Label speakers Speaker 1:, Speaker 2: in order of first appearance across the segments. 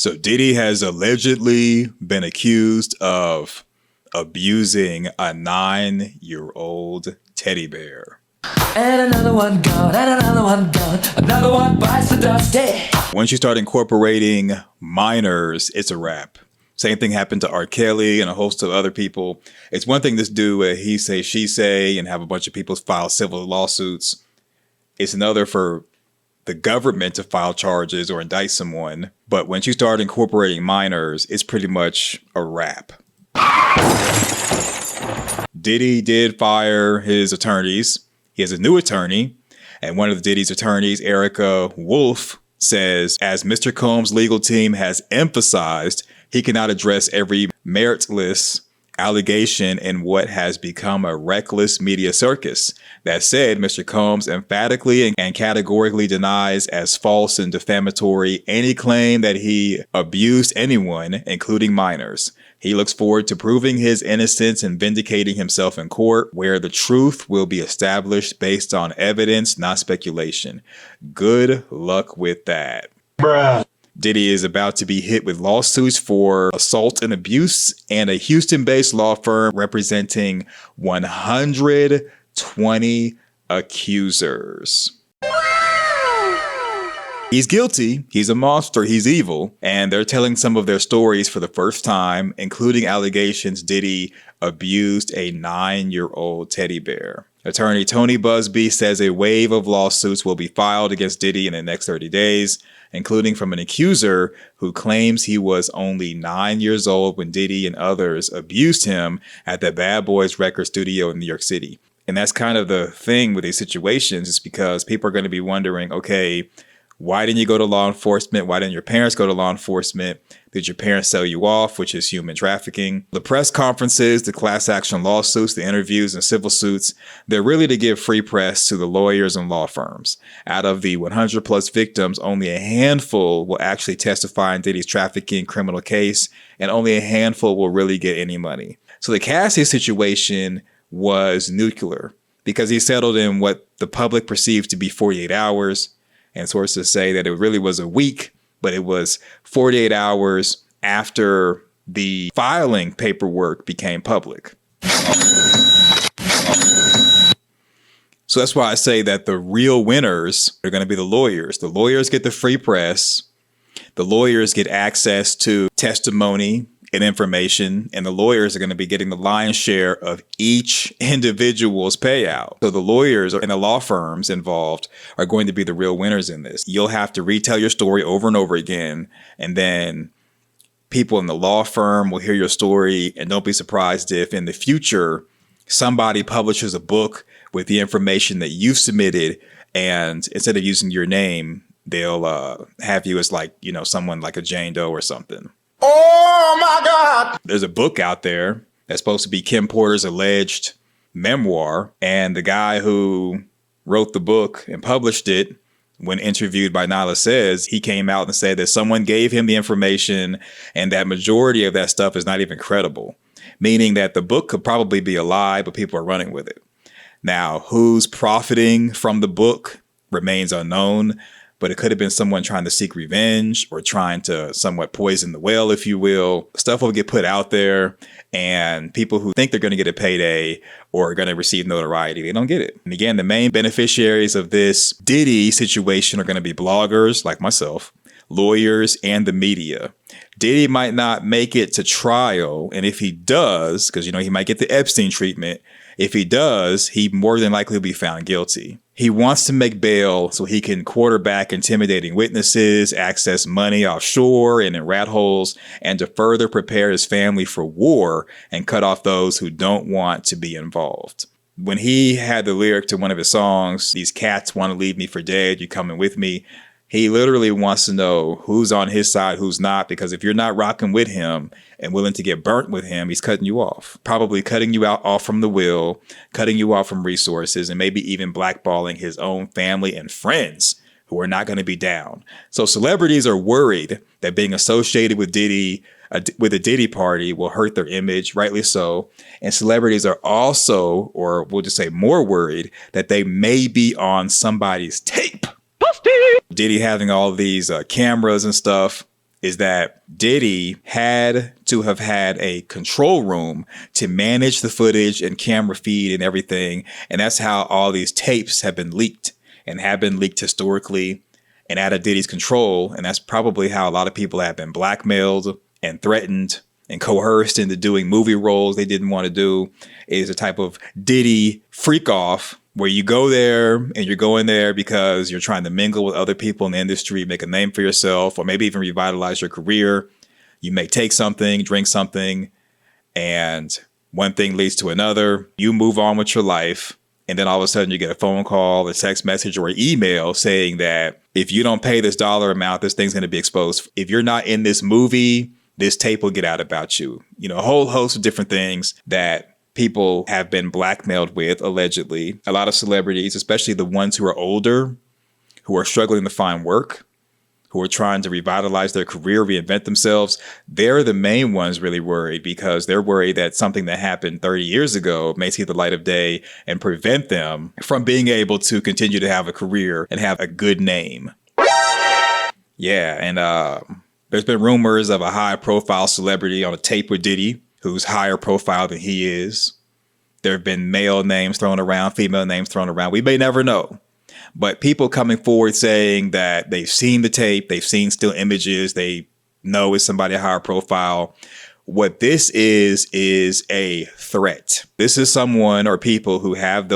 Speaker 1: So Diddy has allegedly been accused of abusing a 9-year-old teddy bear.
Speaker 2: And another one gone, and another one gone, another one bites the dust. Hey.
Speaker 1: Once you start incorporating minors, it's a wrap. Same thing happened to R. Kelly and a host of other people. It's one thing to do a he say, she say, and have a bunch of people file civil lawsuits. It's another for the government to file charges or indict someone. But once you start incorporating minors, it's pretty much a wrap. Diddy did fire his attorneys. He has a new attorney. And one of Diddy's attorneys, Erica Wolf, says, as Mr. Combs' legal team has emphasized, he cannot address every meritless allegation in what has become a reckless media circus. That said, Mr. Combs emphatically and categorically denies as false and defamatory any claim that he abused anyone, including minors. He looks forward to proving his innocence and vindicating himself in court, where the truth will be established based on evidence, not speculation. Good luck with that.
Speaker 3: Bruh.
Speaker 1: Diddy is about to be hit with lawsuits for assault and abuse, and a Houston-based law firm representing 120 accusers. He's guilty, he's a monster, he's evil, and they're telling some of their stories for the first time, including allegations Diddy abused a 9-year-old teddy bear. Attorney Tony Busby says a wave of lawsuits will be filed against Diddy in the next 30 days, including from an accuser who claims he was only 9 years old when Diddy and others abused him at the Bad Boys record studio in New York City. And that's kind of the thing with these situations, is because people are going to be wondering, okay, why didn't you go to law enforcement? Why didn't your parents go to law enforcement? Did your parents sell you off, which is human trafficking? The press conferences, the class action lawsuits, the interviews and civil suits, they're really to give free press to the lawyers and law firms. Out of the 100 plus victims, only a handful will actually testify in Diddy's trafficking criminal case, and only a handful will really get any money. So the Cassie situation was nuclear because he settled in what the public perceived to be 48 hours. And sources say that it really was a week, but it was 48 hours after the filing paperwork became public. So that's why I say that the real winners are going to be the lawyers. The lawyers get the free press. The lawyers get access to testimony and information, and the lawyers are going to be getting the lion's share of each individual's payout. So the lawyers and the law firms involved are going to be the real winners in this. You'll have to retell your story over and over again, and then people in the law firm will hear your story, and don't be surprised if in the future somebody publishes a book with the information that you've submitted, and instead of using your name, they'll have you as like, you know, someone like a Jane Doe or something.
Speaker 3: Oh my God.
Speaker 1: There's a book out there that's supposed to be Kim Porter's alleged memoir. And the guy who wrote the book and published it, when interviewed by Nyla Says, he came out and said that someone gave him the information and that majority of that stuff is not even credible, meaning that the book could probably be a lie, but people are running with it. Now, who's profiting from the book remains unknown. But it could have been someone trying to seek revenge or trying to somewhat poison the well, if you will. Stuff will get put out there, and people who think they're going to get a payday or are going to receive notoriety, they don't get it. And again, the main beneficiaries of this Diddy situation are going to be bloggers like myself, lawyers, and the media. Diddy might not make it to trial, and if he does, because, you know, he might get the Epstein treatment, if he does, he more than likely will be found guilty. He wants to make bail so he can quarterback intimidating witnesses, access money offshore and in rat holes, and to further prepare his family for war and cut off those who don't want to be involved. When he had the lyric to one of his songs, "These cats want to leave me for dead, you coming with me?" He literally wants to know who's on his side, who's not, because if you're not rocking with him and willing to get burnt with him, he's cutting you off. Probably cutting you off from the will, cutting you off from resources, and maybe even blackballing his own family and friends who are not going to be down. So celebrities are worried that being associated with Diddy, with the Diddy party, will hurt their image, rightly so. And celebrities are also, or we'll just say more worried, that they may be on somebody's tape. Diddy having all these cameras and stuff, is that Diddy had to have had a control room to manage the footage and camera feed and everything. And that's how all these tapes have been leaked and have been leaked historically and out of Diddy's control. And that's probably how a lot of people have been blackmailed and threatened and coerced into doing movie roles they didn't want to do. It is a type of Diddy freak off where you go there and you're going there because you're trying to mingle with other people in the industry, make a name for yourself, or maybe even revitalize your career. You may take something, drink something, and one thing leads to another. You move on with your life. And then all of a sudden you get a phone call, a text message, or an email saying that if you don't pay this dollar amount, this thing's going to be exposed. If you're not in this movie, this tape will get out about you. You know, a whole host of different things that people have been blackmailed with, allegedly. A lot of celebrities, especially the ones who are older, who are struggling to find work, who are trying to revitalize their career, reinvent themselves, they're the main ones really worried because they're worried that something that happened 30 years ago may see the light of day and prevent them from being able to continue to have a career and have a good name. Yeah, and there's been rumors of a high-profile celebrity on a tape with Diddy who's higher profile than he is. There have been male names thrown around, female names thrown around. We may never know. But people coming forward saying that they've seen the tape, they've seen still images, they know it's somebody higher profile. What this is a threat. This is someone or people who have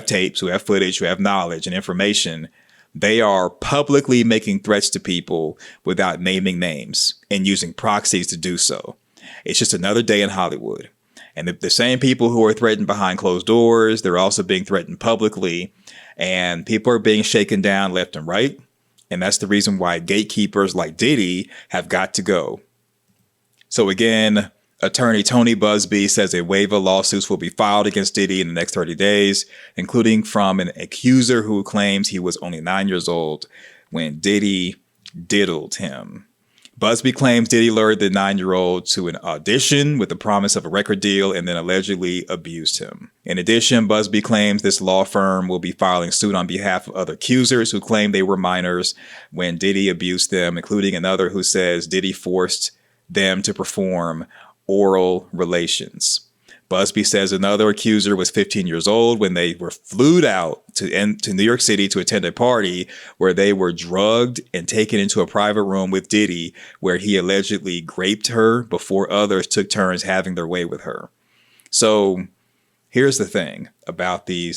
Speaker 1: tapes, who have footage, who have knowledge and information. They are publicly making threats to people without naming names and using proxies to do so. It's just another day in Hollywood. And the same people who are threatened behind closed doors, they're also being threatened publicly. And people are being shaken down left and right. And that's the reason why gatekeepers like Diddy have got to go. So again, attorney Tony Busby says a wave of lawsuits will be filed against Diddy in the next 30 days, including from an accuser who claims he was only 9 years old when Diddy diddled him. Busby claims Diddy lured the 9-year-old to an audition with the promise of a record deal and then allegedly abused him. In addition, Busby claims this law firm will be filing suit on behalf of other accusers who claim they were minors when Diddy abused them, including another who says Diddy forced them to perform oral relations. Busby says another accuser was 15 years old when they were flued out to New York City to attend a party where they were drugged and taken into a private room with Diddy, where he allegedly raped her before others took turns having their way with her. So here's the thing about the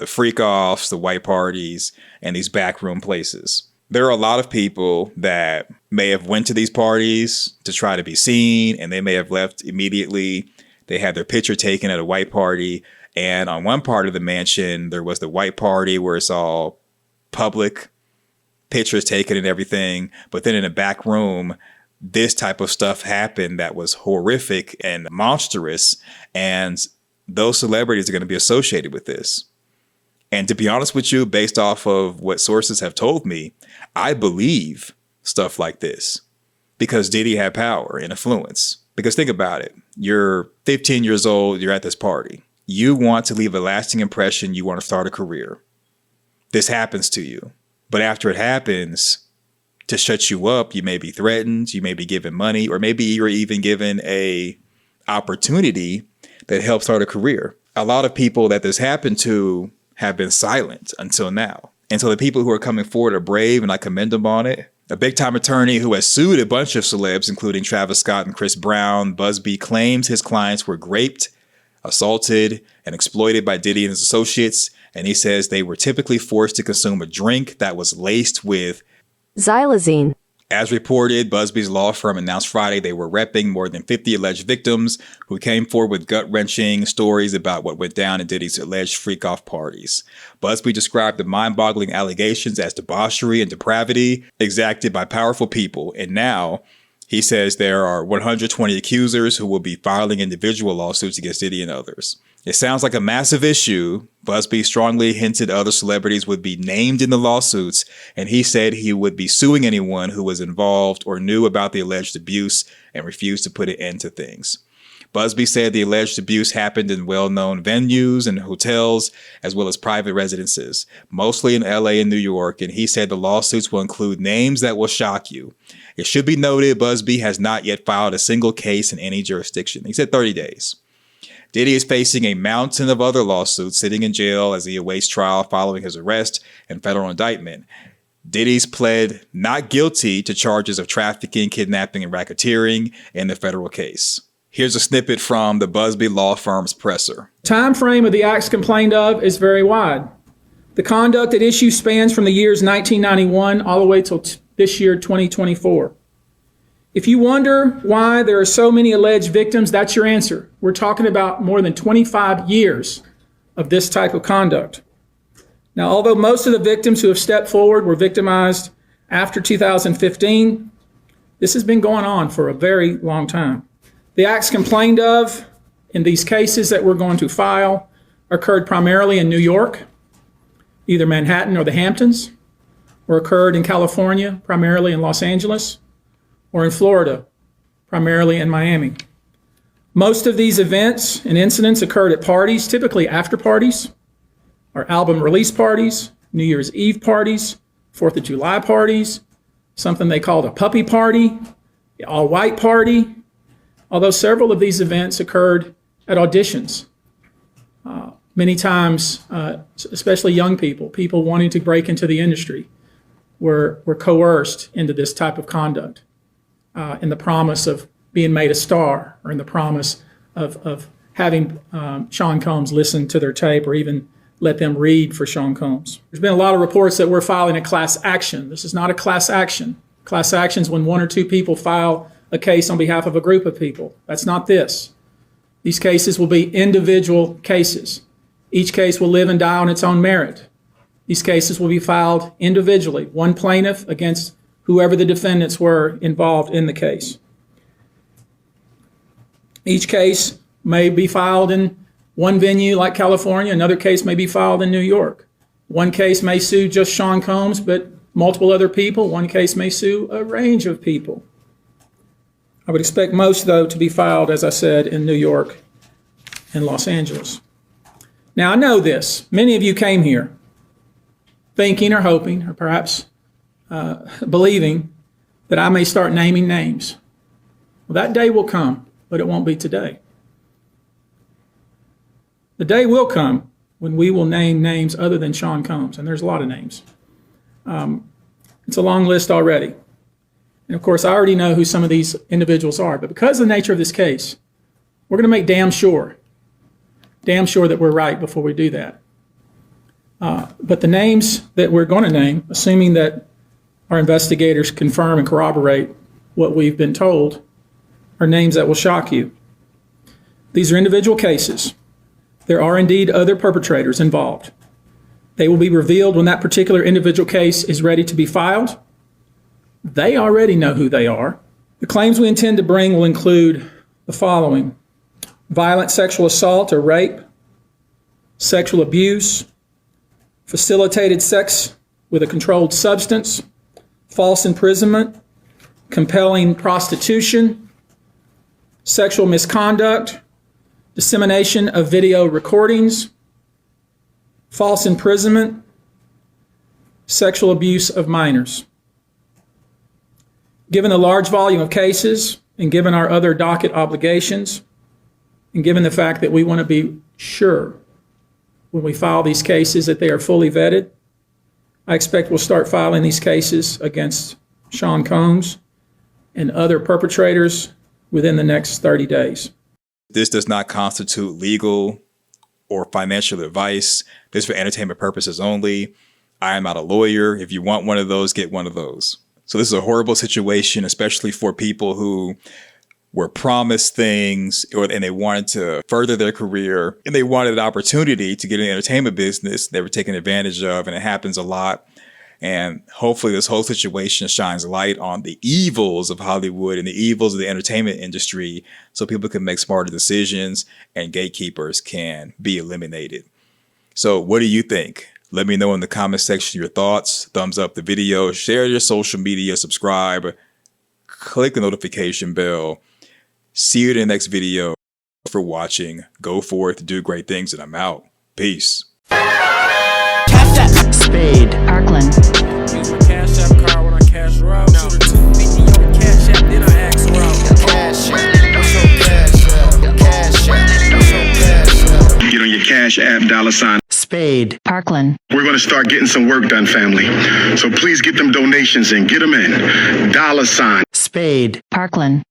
Speaker 1: freak offs, the white parties, and these backroom places. There are a lot of people that may have went to these parties to try to be seen, and they may have left immediately. They had their picture taken at a white party. And on one part of the mansion, there was the white party where it's all public, pictures taken and everything. But then in the back room, this type of stuff happened that was horrific and monstrous. And those celebrities are going to be associated with this. And to be honest with you, based off of what sources have told me, I believe stuff like this because Diddy had power and influence. Because think about it. You're 15 years old. You're at this party. You want to leave a lasting impression. You want to start a career. This happens to you. But after it happens, to shut you up, you may be threatened. You may be given money, or maybe you're even given a opportunity that helps start a career. A lot of people that this happened to have been silent until now. And so the people who are coming forward are brave, and I commend them on it. A big-time attorney who has sued a bunch of celebs, including Travis Scott and Chris Brown, Busby claims his clients were raped, assaulted, and exploited by Diddy and his associates. And he says they were typically forced to consume a drink that was laced with
Speaker 4: xylazine.
Speaker 1: As reported, Busby's law firm announced Friday they were repping more than 50 alleged victims who came forward with gut-wrenching stories about what went down in Diddy's alleged freak-off parties. Busby described the mind-boggling allegations as debauchery and depravity exacted by powerful people. And now he says there are 120 accusers who will be filing individual lawsuits against Diddy and others. It sounds like a massive issue. Busby strongly hinted other celebrities would be named in the lawsuits, and he said he would be suing anyone who was involved or knew about the alleged abuse and refused to put an end to things. Busby said the alleged abuse happened in well-known venues and hotels, as well as private residences, mostly in LA and New York, and he said the lawsuits will include names that will shock you. It should be noted Busby has not yet filed a single case in any jurisdiction. He said 30 days. Diddy is facing a mountain of other lawsuits, sitting in jail as he awaits trial following his arrest and federal indictment. Diddy's pled not guilty to charges of trafficking, kidnapping, and racketeering in the federal case. Here's a snippet from the Busby law firm's presser.
Speaker 4: Time frame of the acts complained of is very wide. The conduct at issue spans from the years 1991 all the way till this year, 2024. If you wonder why there are so many alleged victims, that's your answer. We're talking about more than 25 years of this type of conduct. Now, although most of the victims who have stepped forward were victimized after 2015, this has been going on for a very long time. The acts complained of in these cases that we're going to file occurred primarily in New York, either Manhattan or the Hamptons, or occurred in California, primarily in Los Angeles, or in Florida, primarily in Miami. Most of these events and incidents occurred at parties, typically after parties, or album release parties, New Year's Eve parties, 4th of July parties, something they called a puppy party, the all-white party, although several of these events occurred at auditions. Many times, especially young people wanting to break into the industry, were coerced into this type of conduct in the promise of being made a star, or in the promise of having Sean Combs listen to their tape or even let them read for Sean Combs. There's been a lot of reports that we're filing a class action. This is not a class action. Class action is when one or two people file a case on behalf of a group of people. That's not this. These cases will be individual cases. Each case will live and die on its own merit. These cases will be filed individually, one plaintiff against whoever the defendants were involved in the case. Each case may be filed in one venue like California, another case may be filed in New York. One case may sue just Sean Combs, but multiple other people. One case may sue a range of people. I would expect most, though, to be filed, as I said, in New York and Los Angeles. Now, I know this. Many of you came here thinking or hoping or perhaps believing that I may start naming names. Well, that day will come, but it won't be today. The day will come when we will name names other than Sean Combs, and there's a lot of names. It's a long list already. And of course, I already know who some of these individuals are, but because of the nature of this case, we're going to make damn sure that we're right before we do that. But the names that we're going to name, assuming that our investigators confirm and corroborate what we've been told, are names that will shock you. These are individual cases. There are indeed other perpetrators involved. They will be revealed when that particular individual case is ready to be filed. They already know who they are. The claims we intend to bring will include the following: violent sexual assault or rape, sexual abuse, facilitated sex with a controlled substance, false imprisonment, compelling prostitution, sexual misconduct, dissemination of video recordings, false imprisonment, sexual abuse of minors. Given the large volume of cases, and given our other docket obligations, and given the fact that we want to be sure when we file these cases that they are fully vetted, I expect we'll start filing these cases against Sean Combs and other perpetrators within the next 30 days.
Speaker 1: This does not constitute legal or financial advice. This is for entertainment purposes only. I am not a lawyer. If you want one of those, get one of those. So this is a horrible situation, especially for people who were promised things and they wanted to further their career and they wanted an opportunity to get in the entertainment business. They were taken advantage of, and it happens a lot. And hopefully this whole situation shines light on the evils of Hollywood and the evils of the entertainment industry so people can make smarter decisions and gatekeepers can be eliminated. So what do you think? Let me know in the comment section your thoughts. Thumbs up the video, share your social media, subscribe, click the notification bell. See you in the next video. for watching. Go forth, do great things, and I'm out. Peace.
Speaker 5: Spade. Parkland.
Speaker 6: Use my Cash App card when I cash her out. Shoot her 250 on the Cash App, then I ask her out.
Speaker 7: Cash App, what's your Cash App? Cash App, what's your Cash App?
Speaker 8: Get on your Cash App, $
Speaker 5: Spade. Parkland.
Speaker 8: We're going to start getting some work done, family. So please get them donations in. Get them in. $
Speaker 5: Spade. Parkland.